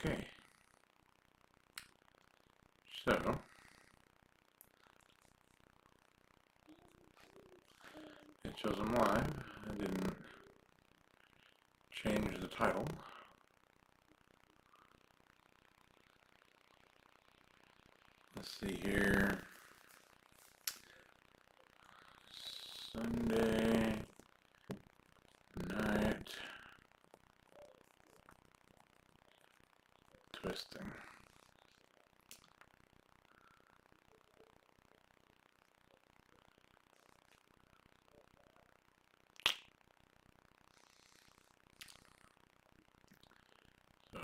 Okay. So, it shows them live. I didn't change the title. Let's see here. Sunday night twisting. So,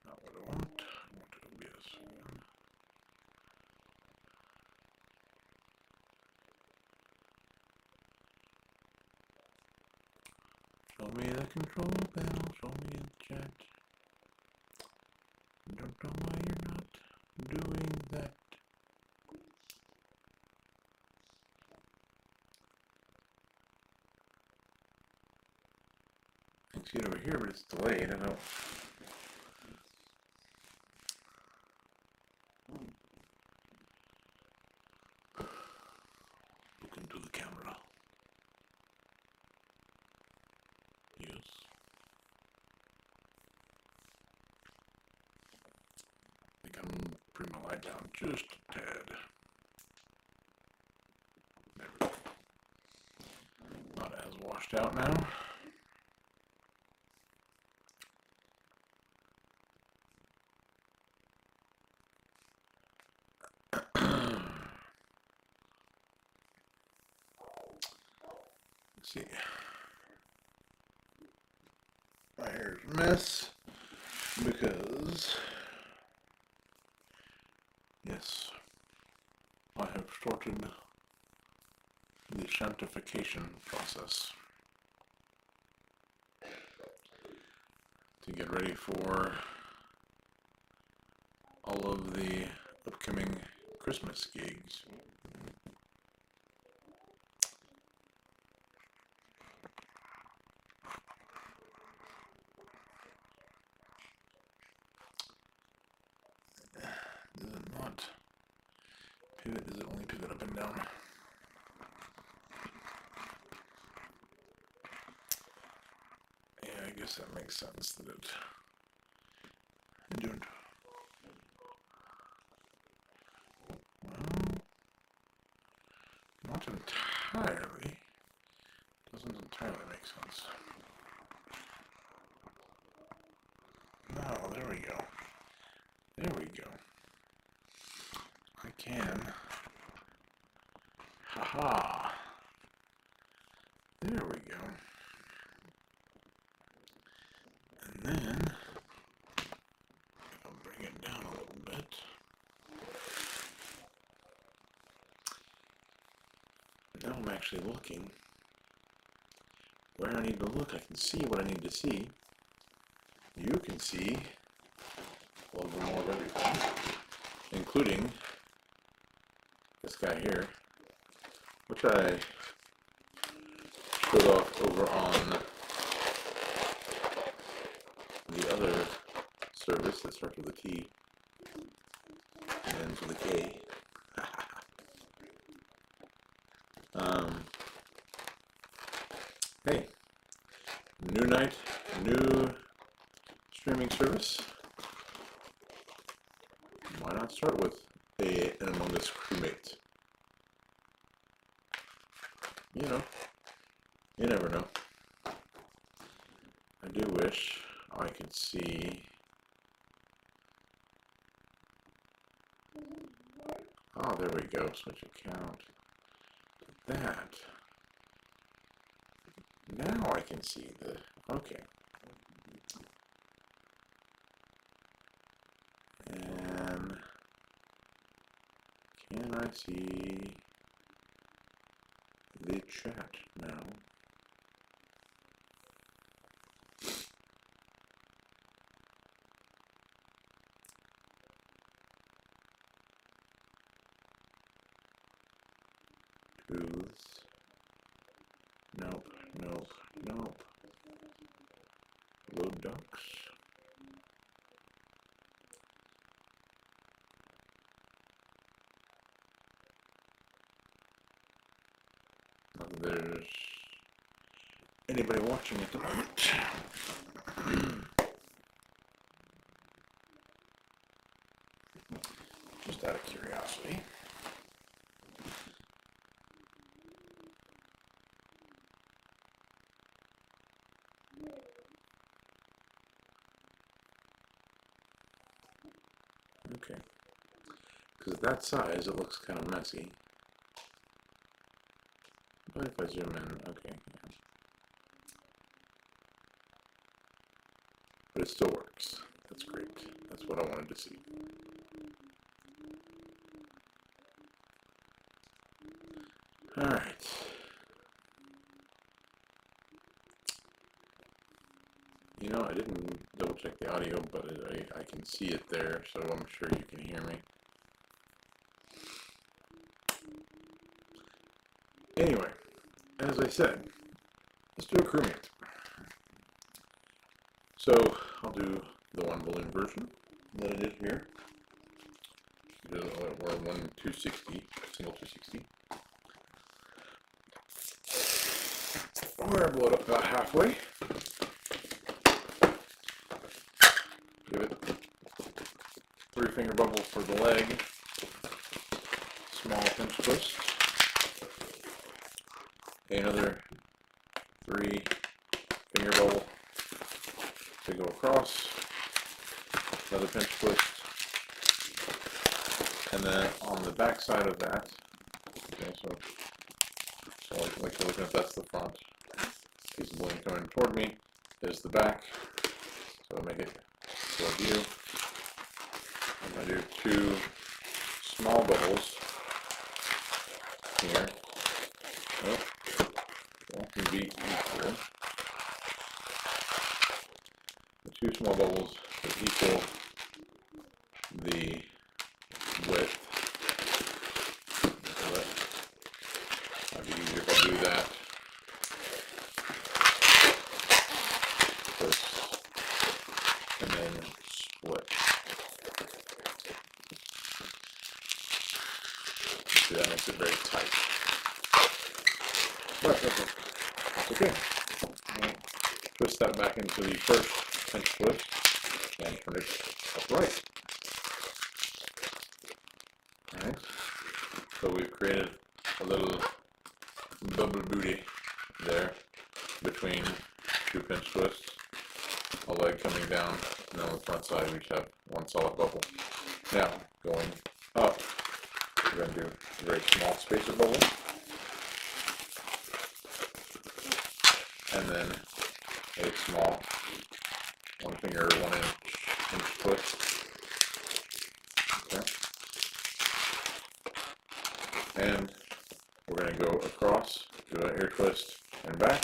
not what I want. I want OBS again. Show me the control panel, show me the chat. Don't know why you're not doing that. I can see it over here, but it's delayed. I don't. Look into the camera. Yes. I think I'm bring my light down just a tad. There we go. Not as washed out now. Let's see. My hair's a mess because, yes, I have started the shantification process to get ready for all of the upcoming Christmas gigs. Does it not pivot? Does it only pivot up and down? Yeah, I guess that makes sense that it didn't. Well, not entirely. Doesn't entirely make sense. No, there we go. There we go. I can. Haha. There we go. And then, I'll bring it down a little bit. Now I'm actually looking where I need to look. I can see what I need to see. You can see a little bit more of everything, including this guy here, which I showed off over on the other service that starts with a T and ends with a K. Hey, new night, new streaming service. Why not start with an Among Us crewmate? You know, you never know. I do wish I could see. Oh, there we go. Switch account. That. Now I can see the. Okay. And can I see the chat now? Tools. Nope, nope. bubbles? Nope. Load ducks. Not that there's anybody watching at the moment. Just out of curiosity. Okay. Because at that size, it looks kind of messy. But if I zoom in, okay. Yeah. But it still works. That's great. That's what I wanted to see. Alright. You know, I didn't double check the audio, but I can see it there, so I'm sure you can hear me. Anyway, as I said, let's do a crewmate. So I'll do the one balloon version that I did here. Or one 260, single 260. I'm going to blow it up about halfway. Give it 3-finger bubble for the leg. Small pinch twist. Another 3-finger bubble to go across. Another pinch twist. And then on the back side of that, okay, so like you're looking at, that's the front. Piece of balloon coming toward me. There's the back. So I'll make it toward view. I'm going to do 2 small bubbles here. Oh, that can be equal. The 2 small bubbles that equal the width. So that might be easier if I do that. And then split. See, that makes it very tight. But that's okay. Twist that back into the first pinch twist and turn it upright. Alright. So we've created a little bubble booty there between 2 pinch twists. A leg coming down, and then on the front side we each have 1 solid bubble. Now, going up, we're going to do a very small spacer bubble, and then a small 1-finger, 1-inch twist. Okay. And we're going to go across, do an ear twist, and back.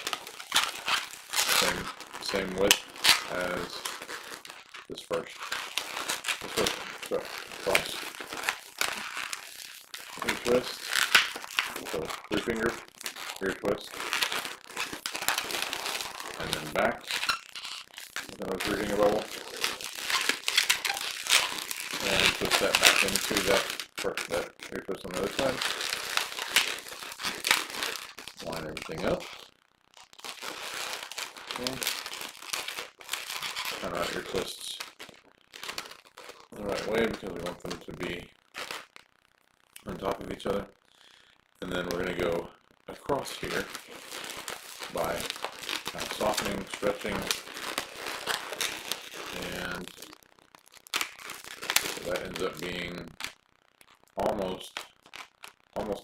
Same width as this first one. So, cross. Ear twist. So, 3-finger, ear twist. And then back. Another 3-finger bubble. And twist that back into that ear twist on the other side. Line everything up. Okay. Kind of ear twists the right way because we want them to be on top of each other. And then we're going to go across here by kind of softening, stretching, and so that ends up being almost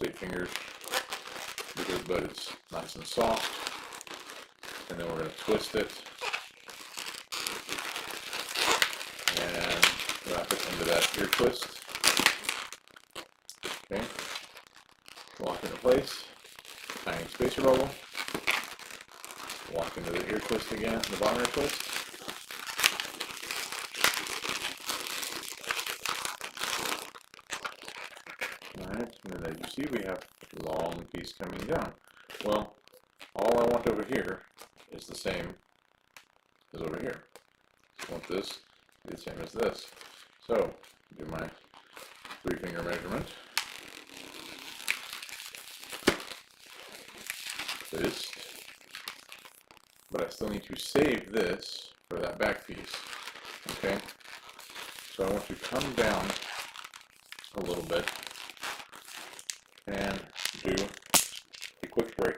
8 fingers, but it's nice and soft. And then we're going to twist it and wrap it into that ear twist. Okay, lock into place, tiny spacer bubble, walk into the ear twist again, the bottom ear twist. Alright, and then as you see we have a long piece coming down. Well, all I want over here is the same as over here. I want this to be the same as this. So, do my 3-finger measurement. This. But I still need to save this for that back piece. Okay? So I want to come down a little bit and do a quick break.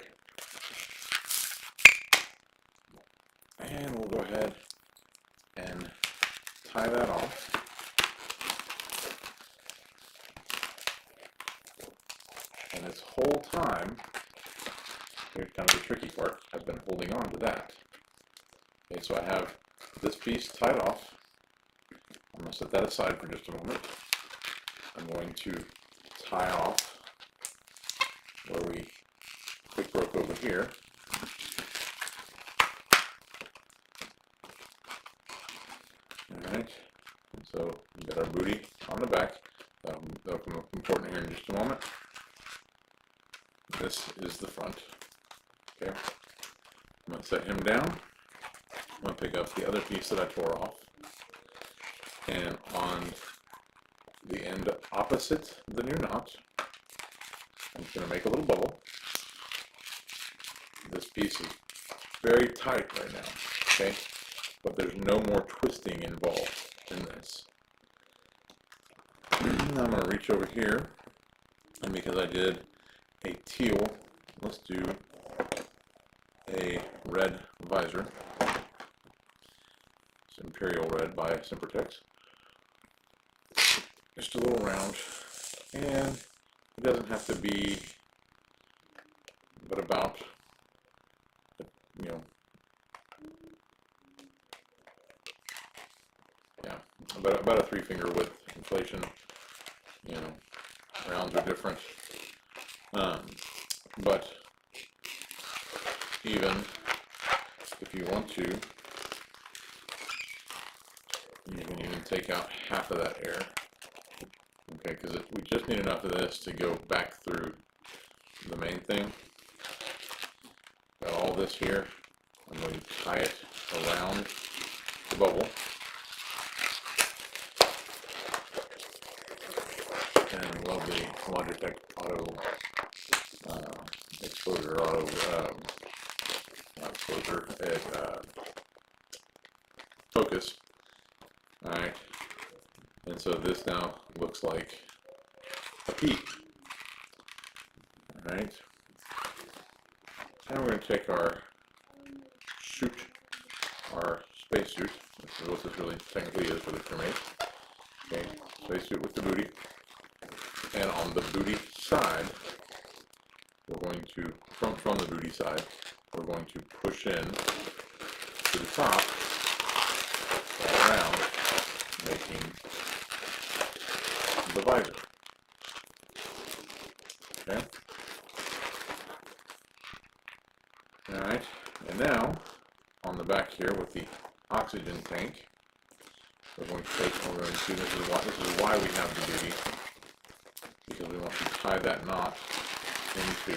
And we'll go ahead and tie that off. And this whole time, here's kind of the tricky part, I've been holding on to that. Okay, so I have this piece tied off. I'm going to set that aside for just a moment. I'm going to tie off where we quick broke over here. Alright, so we got our booty on the back. That'll come up important here in just a moment. This is the front. Okay, I'm going to set him down. I'm going to pick up the other piece that I tore off. And on the end opposite the new knot, I'm just going to make a little bubble. This piece is very tight right now, okay? But there's no more twisting involved in this. I'm going to reach over here, and because I did a teal, let's do a red visor. It's Imperial Red by Sempertex. Just a little round, and it doesn't have to be, but about, you know, yeah, about a 3-finger width inflation. You know, rounds are different, but even if you want to, you can even take out half of that air. Okay, because we just need enough of this to go back through the main thing. Got all this here. I'm going to tie it around the bubble. And lovely Logitech auto exposure, not exposure, focus. Alright. And so this now looks like a P. Alright. And we're going to take our suit, our spacesuit, this is what this really technically is for the crewmate. Okay, spacesuit with the booty. And on the booty side, we're going to, from the booty side, we're going to push in to the top, all around, making the visor. Okay. Alright, and now on the back here with the oxygen tank, we're going to take, we're going to, this is why we have the booty, because we want to tie that knot into,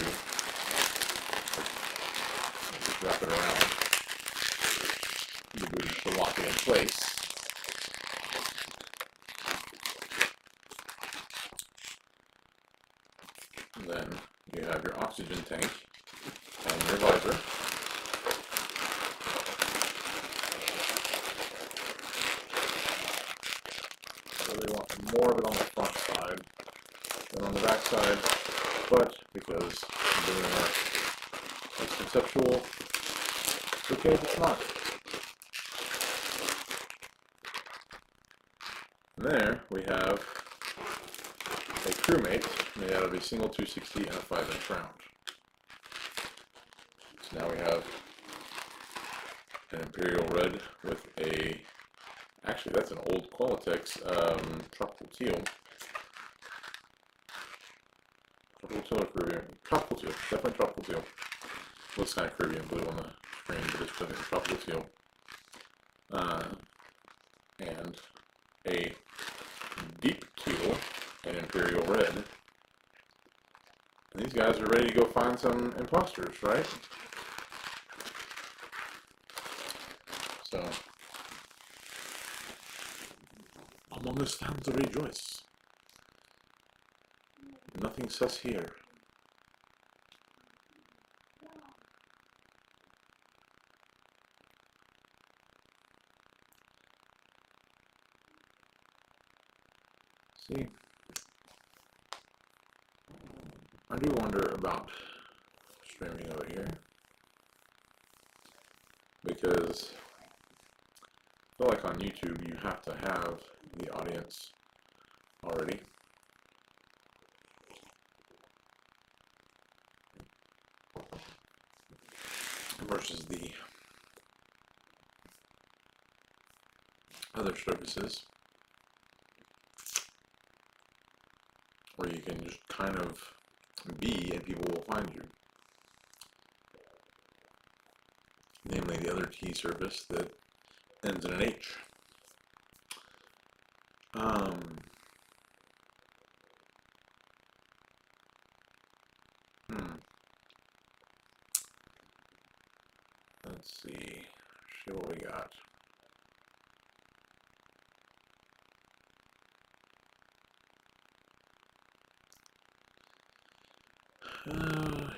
just wrap it around the booty to lock it in place. And then you have your oxygen tank and your visor. I really want more of it on the front side than on the back side, but because I'm doing it as conceptual, it's okay if it's not. And there we have a crewmate made out of a single 260 and a 5-inch round. So now we have an Imperial Red with a, actually that's an old Qualitex tropical teal. Tropical teal or Caribbean? Tropical teal, definitely tropical teal. Looks kind of Caribbean blue on the screen, but it's definitely tropical teal. And a deep teal, an Imperial Red. And these guys are ready to go find some imposters, right? So, Among Us fans rejoice. Nothing sus here. See, I do wonder about streaming over here, because I feel like on YouTube you have to have the audience already. Versus the other services where you can just kind of be and people will find you. Namely the other T service that ends in an H. Let's see what we got.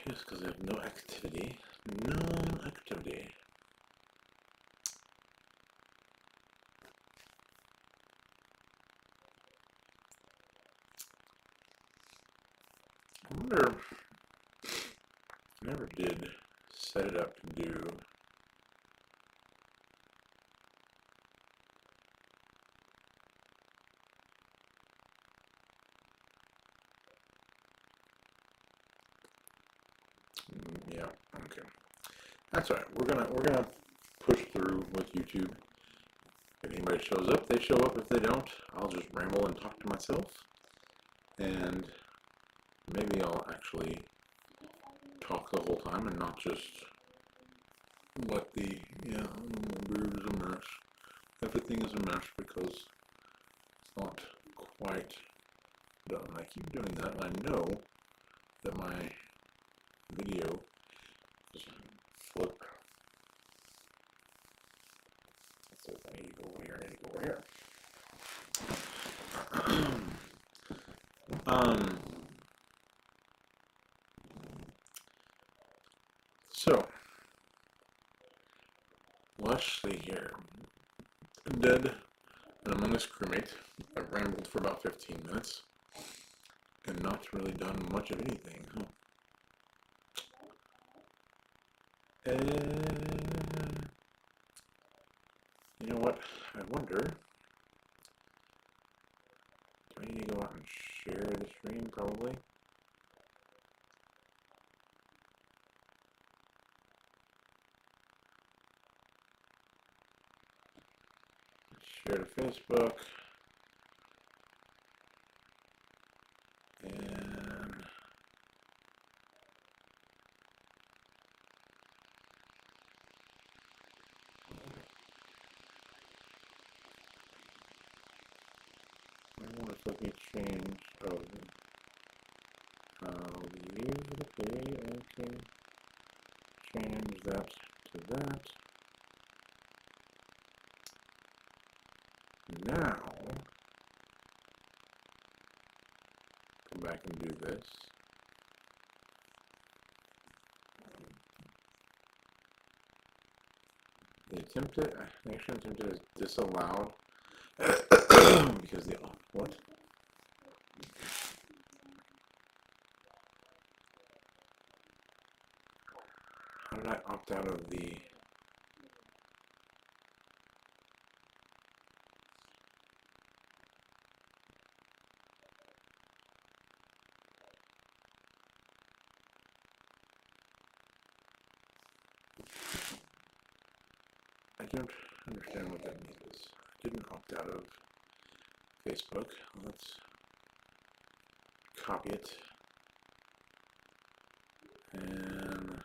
Yes, because I have no activity. No activity. I wonder, I never did set it up to do yeah, okay. That's all right. We're gonna push through with YouTube. If anybody shows up, they show up. If they don't, I'll just ramble and talk to myself. And maybe I'll actually talk the whole time and not just let the, yeah, beard is a mess. Everything is a mess because it's not quite done. I keep doing that, and I know that my video is flipped. So I need to go over here, I need to go over here. So, let's see here. Dead and Among Us crewmate. I've rambled for about 15 minutes and not really done much of anything, huh? You know what? I wonder, do I need to go out and share the stream? Probably. Share to Facebook. And I wonder if let me change, I'll leave it, okay, change that to that. Now, come back and do this. The attempted, action attempted is disallowed because the, what? How did I opt out of the, I don't understand what that means. I didn't opt out of Facebook. Let's copy it and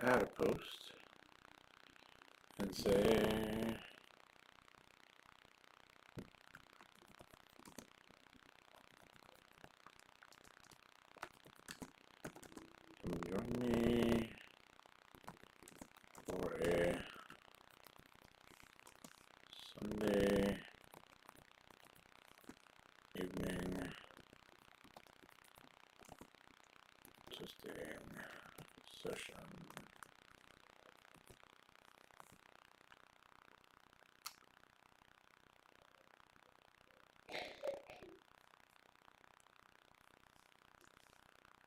add a post and say join me evening testing session.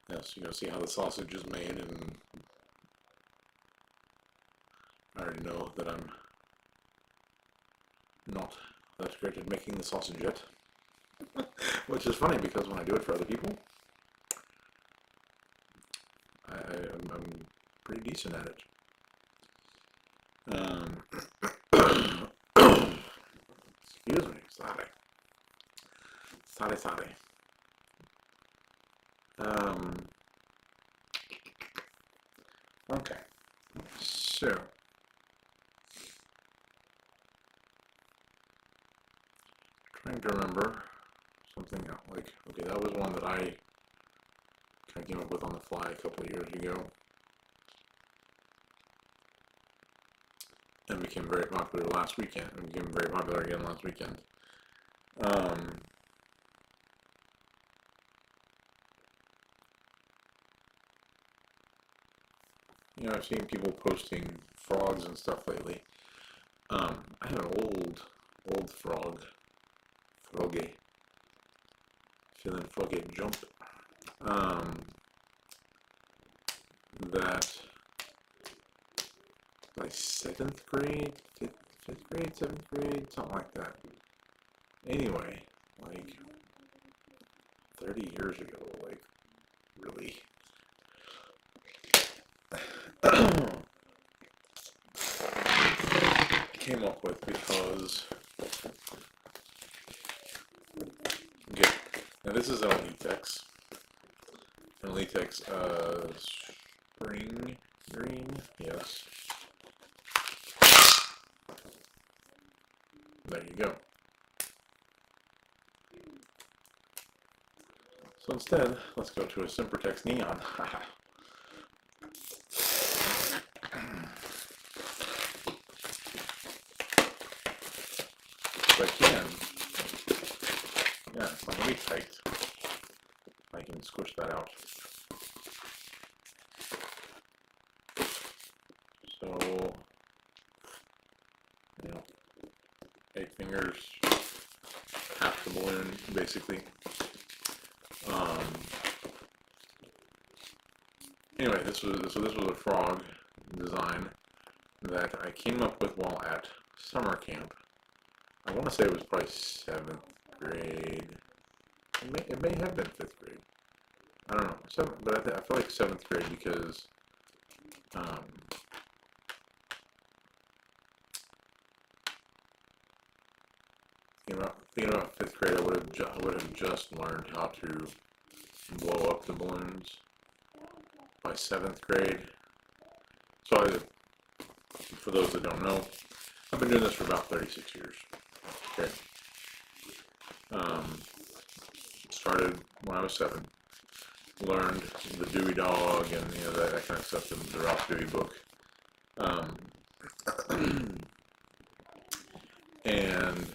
Yes, you're gonna see how the sausage is made, and I already know that I'm not that great at making the sausage yet. Which is funny because when I do it for other people, I'm pretty decent at it. Excuse me, sorry. Sorry. Okay, so trying to remember something else. Like, okay, that was one that I kind of came up with on the fly a couple of years ago, and became very popular last weekend. And became very popular again last weekend. You know, I've seen people posting frogs and stuff lately. I have an old froggy, feeling froggy jump, that like 7th grade, 5th grade, 7th grade, something like that. Anyway, like 30 years ago, like really. Came up with because, okay, now this is an Elitex spring green, yes, there you go. So instead, let's go to a Sempertex neon. If I can, yeah, it's not really tight. I can squish that out. So, you know, 8 fingers, half the balloon, basically. Anyway, this was a frog design that I came up with while at summer camp. I want to say it was probably 7th grade. It may have been 5th grade. I don't know. But I feel like 7th grade because thinking about 5th grade, I would have just learned how to blow up the balloons. By 7th grade. So for those that don't know, I've been doing this for about 36 years. Okay. Started when I was 7. Learned the Dewey Dog and that kind of stuff in the Ralph Dewey book. And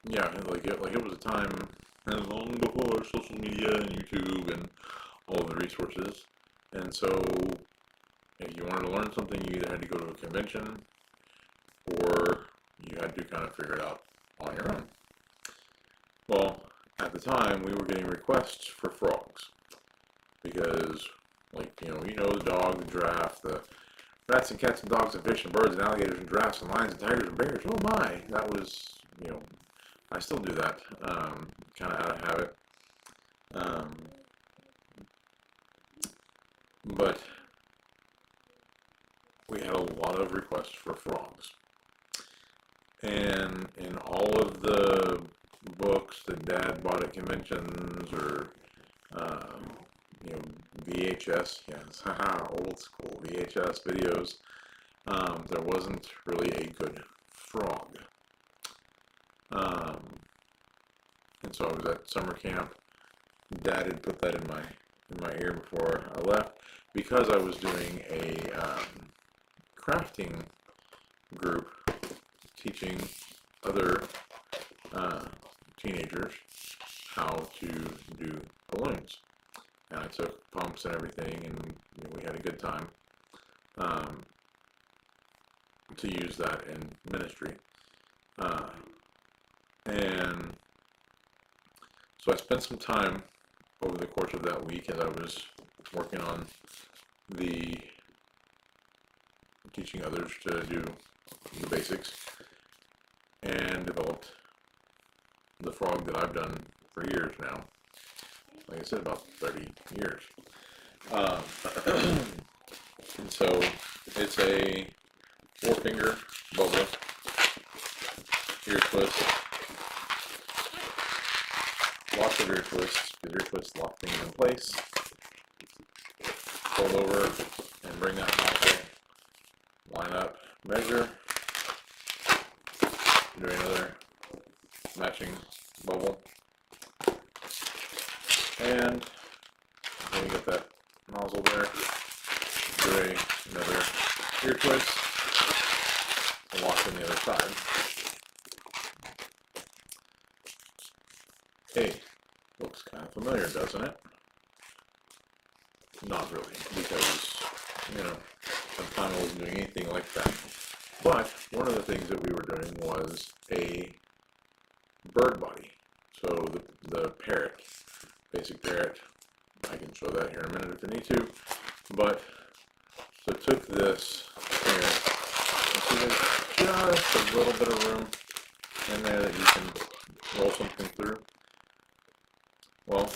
yeah, it was a time long before social media and YouTube and all of the resources. And so if you wanted to learn something, you either had to go to a convention or you had to kind of figure it out on your own. Well, at the time, we were getting requests for frogs because, the dog, the giraffe, the rats and cats and dogs and fish and birds and alligators and giraffes and lions and tigers and bears. Oh my, that was, I still do that, kind of out of habit. But we had a lot of requests for frogs. And in all of the books that Dad bought at conventions or, VHS, yes, old school VHS videos, there wasn't really a good frog. And so I was at summer camp. Dad had put that in my ear before I left because I was doing a crafting group teaching other teenagers how to do balloons. And I took pumps and everything, and we had a good time to use that in ministry. And so I spent some time over the course of that week as I was working on teaching others to do the basics, and developed the frog that I've done for years now. Like I said, about 30 years. And so it's a 4-finger bubble, ear twist, lots of ear twists, because ear twists lock things in place. Fold over and bring that nozzle, line up, measure, do another matching bubble, and then you get that nozzle there, do another ear twist, and lock in the other side. Hey, looks kind of familiar, doesn't it? Not really, because, at the time I wasn't doing anything like that. But one of the things that we were doing was a bird body. So the parrot, basic parrot, I can show that here in a minute if I need to. But, so I took this here, and see there's just a little bit of room in there that you can roll something through. Well,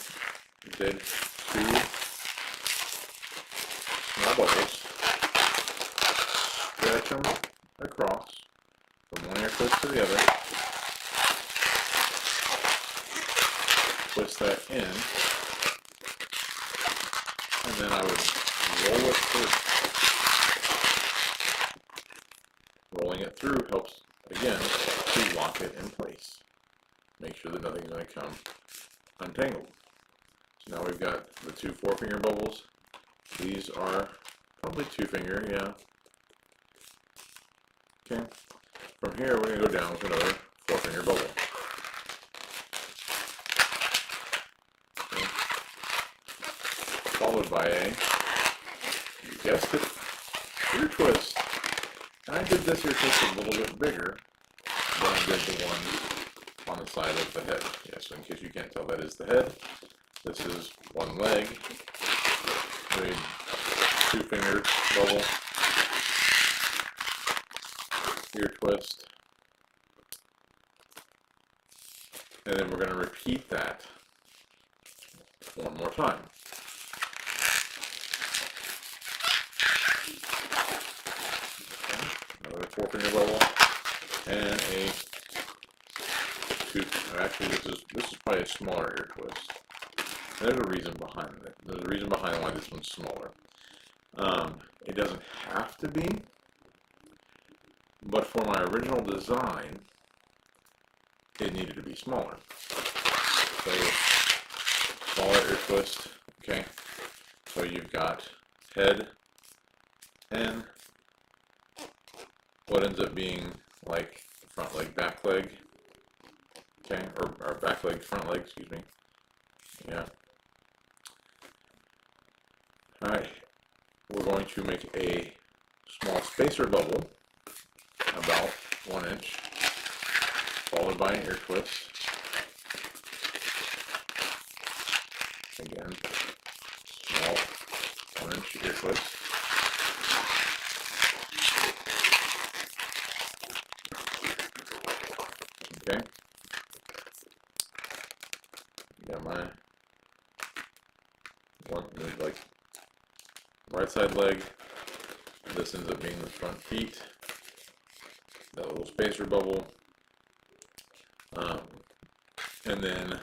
I did 2 small bubbles, stretch them across from one ear twist to the other, twist that in, and then I would roll it through. Rolling it through helps, again, to lock it in place. Make sure that nothing's going to come untangled. So now we've got the 2 4-finger bubbles. These are probably 2-finger, yeah. Okay. From here, we're going to go down with another 4-finger bubble. Okay. Followed by a, you guessed it, ear twist. And I did this ear twist a little bit bigger than I did the one on the side of the head. Yeah, so in case you can't tell, that is the head. This is one leg. A 2-finger bubble, ear twist, and then we're going to repeat that one more time. Okay. Another 4-finger bubble, and a 2. Actually, this is probably a smaller ear twist. There's a reason behind it. There's a reason behind why this one's smaller. It doesn't have to be, but for my original design, it needed to be smaller. So, smaller ear twist, okay? So you've got head and what ends up being like front leg, back leg, okay? Or back leg, front leg, excuse me. Yeah. Alright, we're going to make a small spacer bubble, about 1 inch, followed by an ear twist. Again, small 1 inch ear twist. Okay. Got my one, like, right side leg. This ends up being the front feet. That little spacer bubble. And then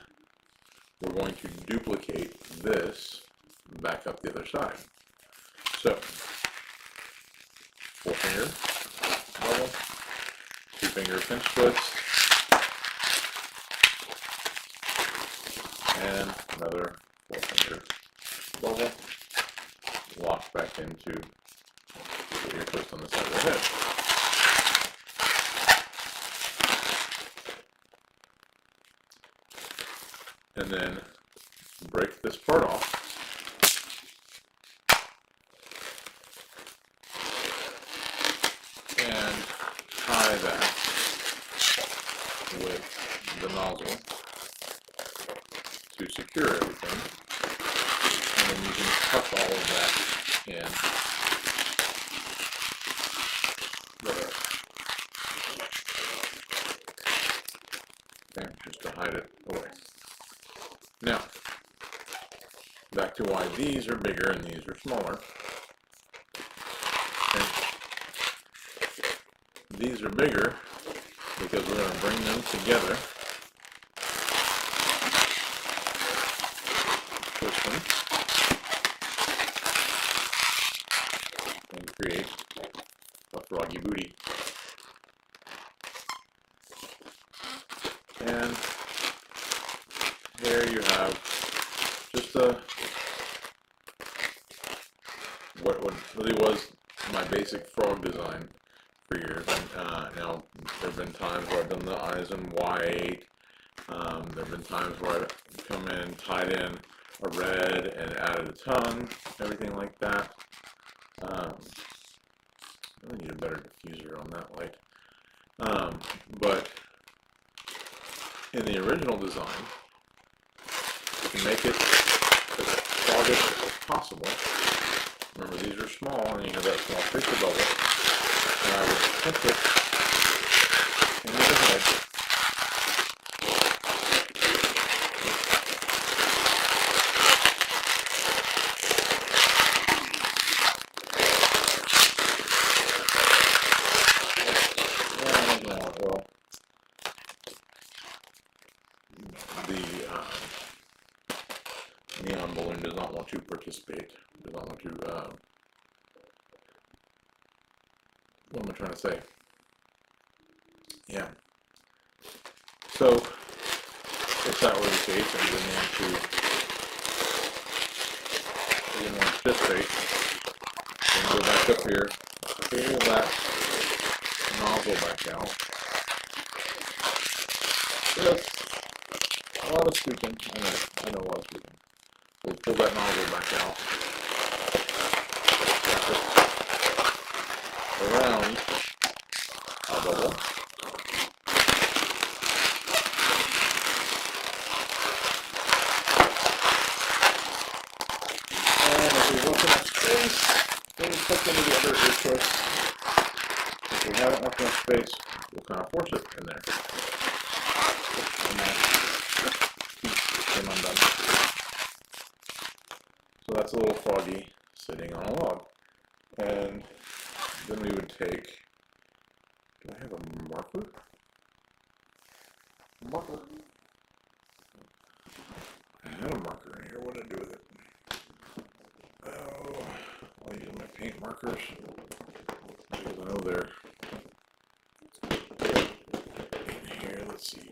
we're going to duplicate this back up the other side. So, 4-finger bubble, 2-finger pinch twist, and another 4-finger bubble, lock back into the ear twist on the side of the head. and then break this part off. And tie that with the nozzle to secure everything. And then you can tuck all of that in there. Okay, just to hide it away. Now, back to why these are bigger and these are smaller. Okay. These are bigger because we're going to bring them together. Twist them and create a froggy booty. And there you have just what really was my basic frog design for years. And now there have been times where I've done the eyes in white. There have been times where I've come in, tied in a red, and added a tongue, everything like that. I really need a better diffuser on that light. But in the original design, you can make it as froggish as possible. Remember, these are small, and you have that small picture bubble. And I would pinch it into the head. Well, the neon balloon does not want to participate. Does not want to. What am I trying to say? Yeah. So, if that were the case, and you didn't want to participate, then go back up here, pull that nozzle back out. Just a lot of scooping. I know a lot of scooping. We'll pull that nozzle back out. Around a bubble. And if we look enough space, then we put into the other air choice. If we haven't left enough space, we'll kind of force it in there. And that came undone. So that's a little froggy sitting on a log. And then we would take, do I have a marker? Marker. I had a marker in here. What did I do with it? Oh, I'll use my paint markers because I know they're in here. Let's see.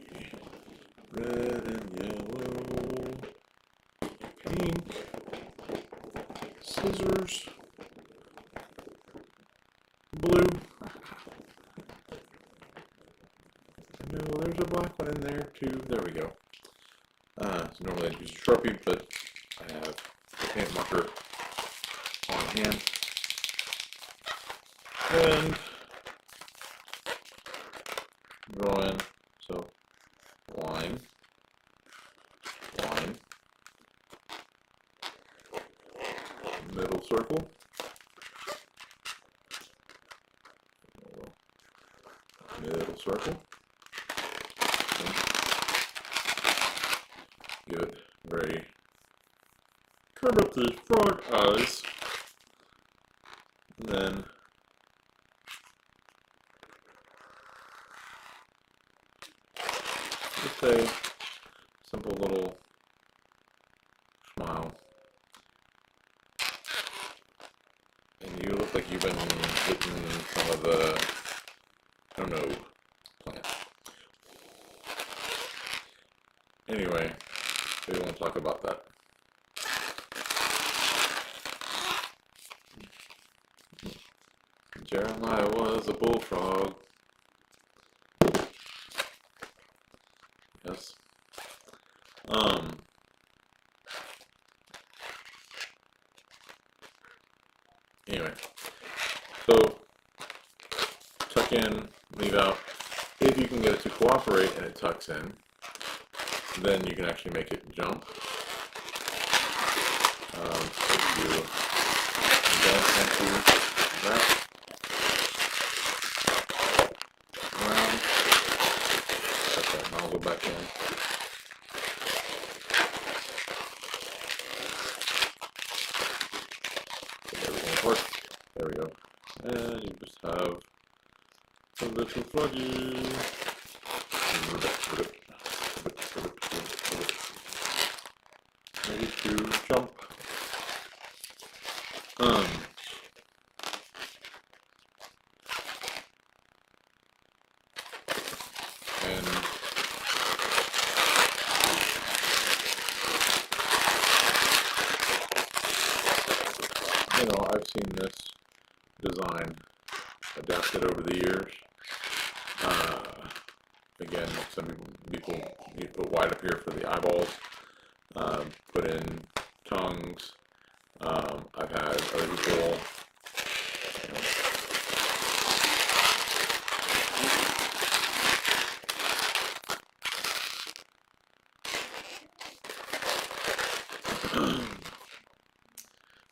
Red and yellow, pink, scissors, blue. No, there's a black one in there too. There we go. So normally I'd use a Sharpie, but I have a paint marker on hand. And draw in, so line, line, middle circle, middle circle. Give it very primitive frog eyes. And then just a simple little smile. And you look like you've been hitting some of the, I don't know, plant. Anyway, we won't talk about that. Jeremiah was a bullfrog. Yes. Anyway, so tuck in, leave out. If you can get it to cooperate and it tucks in, then you can actually make it jump. If you don't enter that around, set that nozzle back in. Get everything to work. There we go. And you just have a little froggy. Ready to jump. And you know, I've seen this design adapted over the years. Again, some people you put white up here for the eyeballs, put in tongues. I've had other people,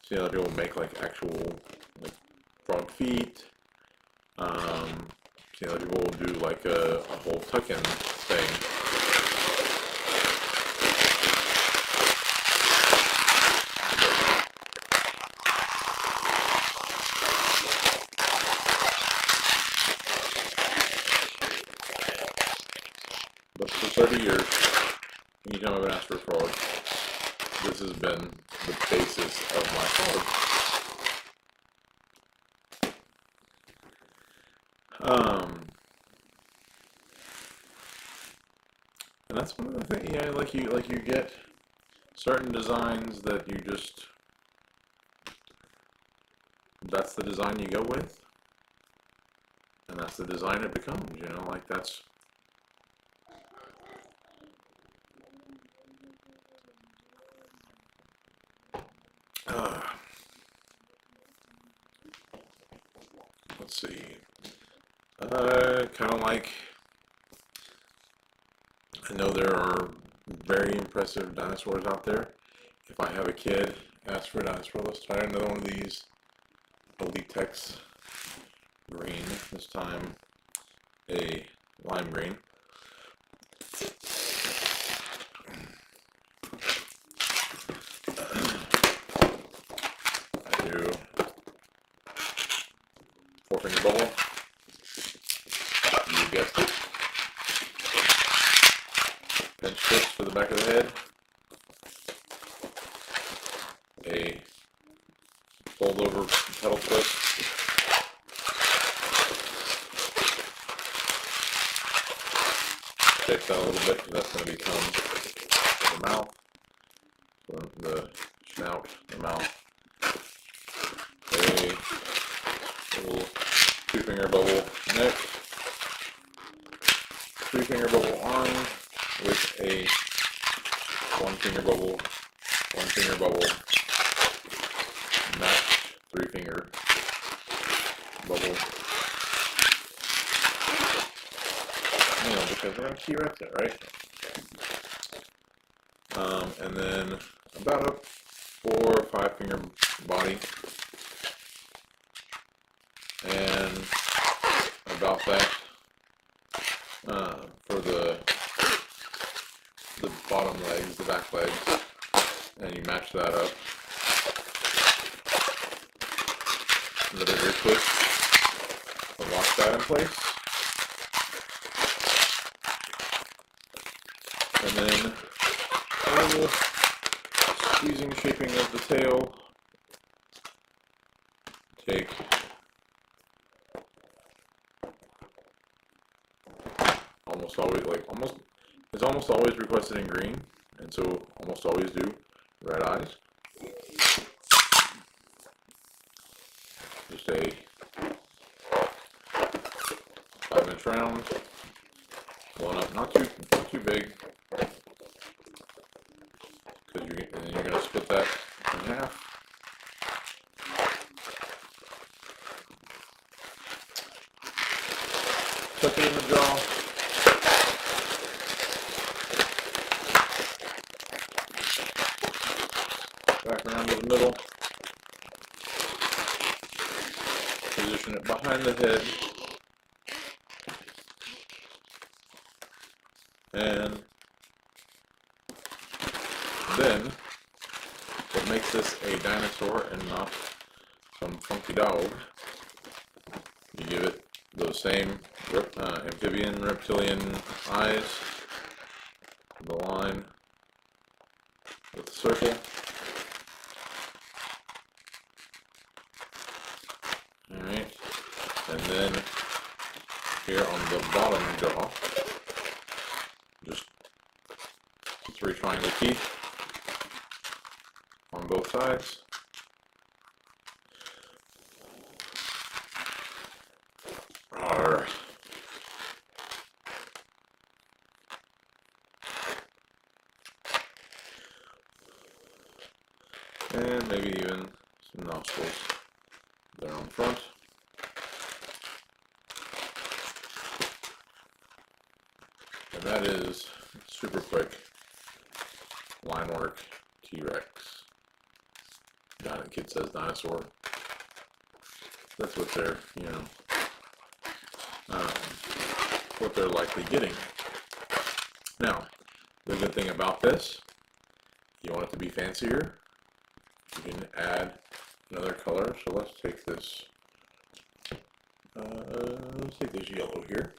see other people make like actual like frog feet. See other people will do like a whole tuck-in thing. But for 30 years, anytime I've been asked for a frog, this has been the basis of my frog. And that's one of the things, yeah, like you get certain designs that you just, that's the design you go with, and that's the design it becomes, you know, like that's, let's see, kind of like, I know there are very impressive dinosaurs out there. If I have a kid ask for a dinosaur, let's try another one of these Elitex green, this time a lime green. I do 4-finger bubble. You guessed it. Pinch twist for the back of the head. A fold over pedal twist. Shake that a little bit because that's going to become the mouth, the snout, the mouth. A little 2-finger bubble neck, 3-finger bubble arm with a 1-finger bubble, 1-finger bubble, matched 3-finger bubble. You know, because we're going to T-Rex it, right? And then about a 4 or 5-finger body. And about that for the bottom legs, the back legs, and you match that up. Another rear twist to lock that in place. And then a little squeezing shaping of the tail. Take it's almost always requested in green, and so almost always do red eyes. Just a 5-inch round, blown up, not too big, because you're going to split that in half. jaw. Back around to the middle. Position it behind the head. And then, what makes this a dinosaur and not some funky dog, you give it those same amphibian, reptilian eyes, the line with the circle. Alright, and then here on the bottom jaw, just 3 triangle teeth on both sides. Arr. And maybe even some nostrils there on front. And that is super quick line work T-Rex. Kid says dinosaur. That's what they're, what they're likely getting. Now, the good thing about this, you want it to be fancier, you can add another color. So let's take this yellow here,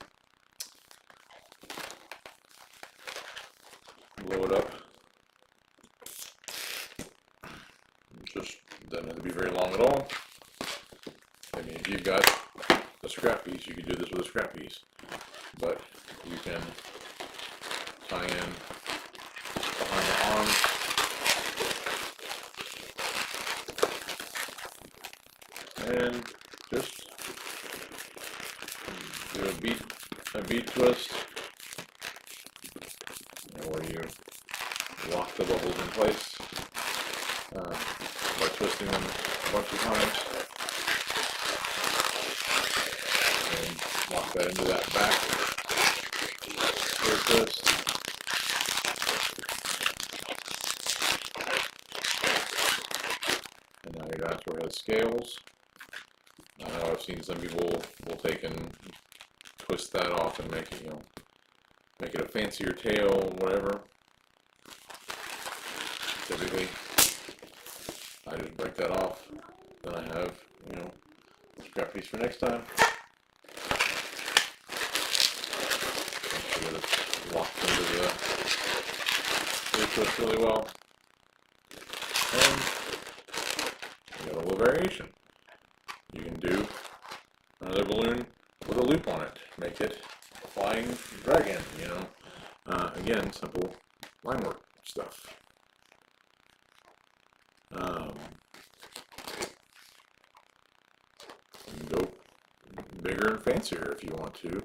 blow it up. Just doesn't have to be very long at all. I mean, if you've got a scrap piece, you could do this with a scrap piece, but you can tie in behind the arm. And just do a bead twist, where you lock the bubbles in place by twisting them a bunch of times, and lock that into that back twist. And now your dinosaur has scales. I know I've seen some people will take and twist that off and make it, make it a fancier tail, whatever. Typically, I just break that off. Then I have, a scrap piece for next time. Make sure it's locked into the twist really well. And you got a little variation. You can do another balloon with a loop on it. Make it a flying dragon, Again, simple line work stuff. You can go bigger and fancier if you want to.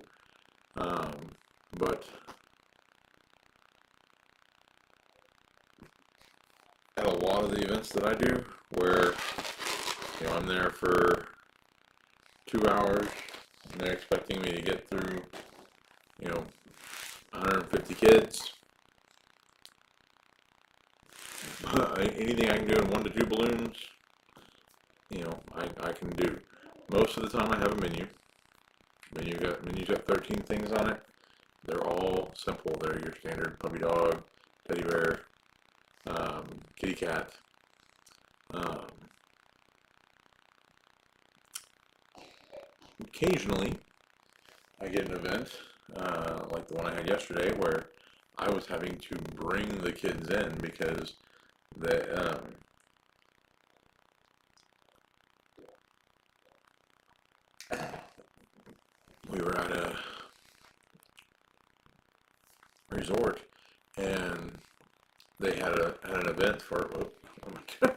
But at a lot of the events that I do, where I'm there for 2 hours and they're expecting me to get through 150 kids, anything I can do in 1 to 2 balloons, I can do. Most of the time I have a menu. Menu's got 13 things on it. They're all simple. They're your standard puppy dog, teddy bear, kitty cat. Occasionally, I get an event like the one I had yesterday, where I was having to bring the kids in because we were at a resort and they had an event for. Oh my god!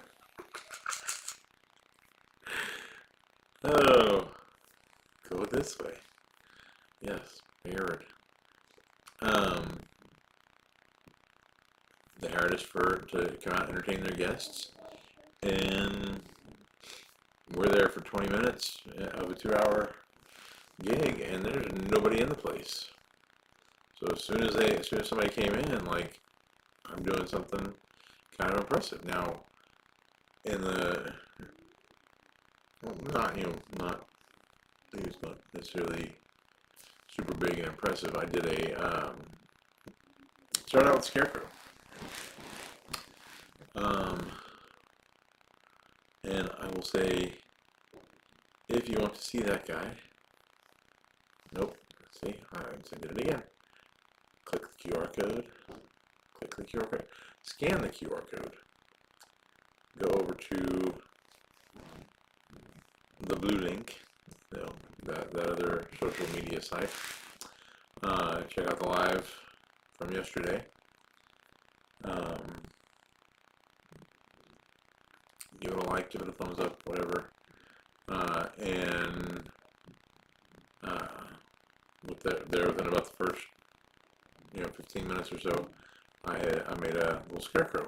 Oh, go this way. Yes, mirrored. They hired us to come out and entertain their guests, and we're there for 20 minutes of a 2-hour gig, and there's nobody in the place. So as soon as somebody came in, like, I'm doing something kind of impressive. Now, in the, well, not, it was not necessarily super big and impressive. I did started out with Scarecrow. And I will say, if you want to see that guy, nope, see, I did it again. Click the QR code, click the QR code, scan the QR code, go over to the blue link, that other social media site, check out the live from yesterday, give it a like, give it a thumbs up, whatever, and within about the first 15 minutes or so, I made a little scarecrow,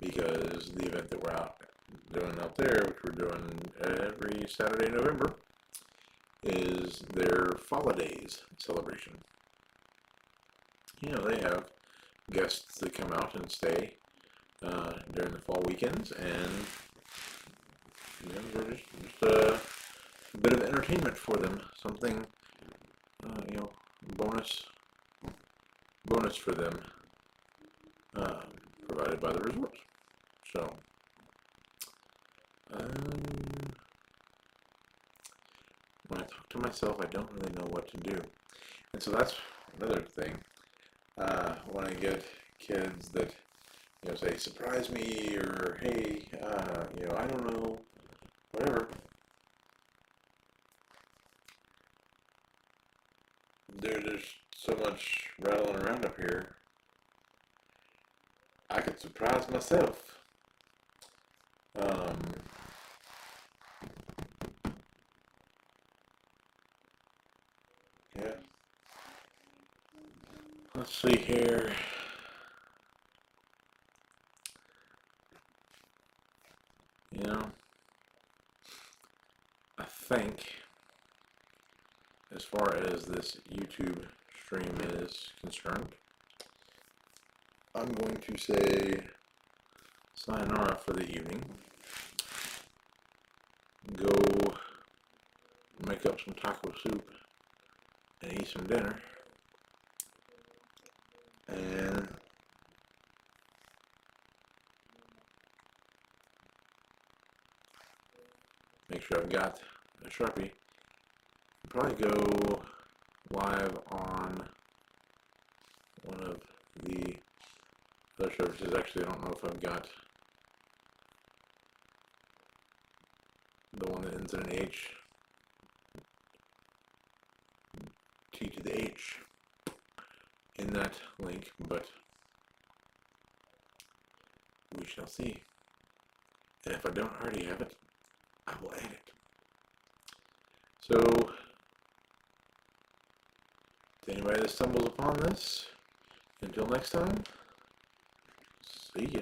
because the event that we're doing out there, which we're doing every Saturday in November, is their Holidays celebration. They have guests that come out and stay during the fall weekends, and we're just a bit of entertainment for them, something bonus for them, provided by the resort. So, when I talk to myself, I don't really know what to do, and so that's another thing. When I get kids that say, surprise me, or hey, I don't know, whatever, there's so much rattling around up here, I could surprise myself. Yeah. Let's see here. I think, as far as this YouTube stream is concerned, I'm going to say sayonara for the evening. Go make up some taco soup and eat some dinner. And make sure I've got a Sharpie. Probably go live on one of the other services. Actually, I don't know if I've got the one that ends in an H, T to the H, in that link, but we shall see. And if I don't already have it, I will add it. So, to anybody that stumbles upon this, until next time, see ya.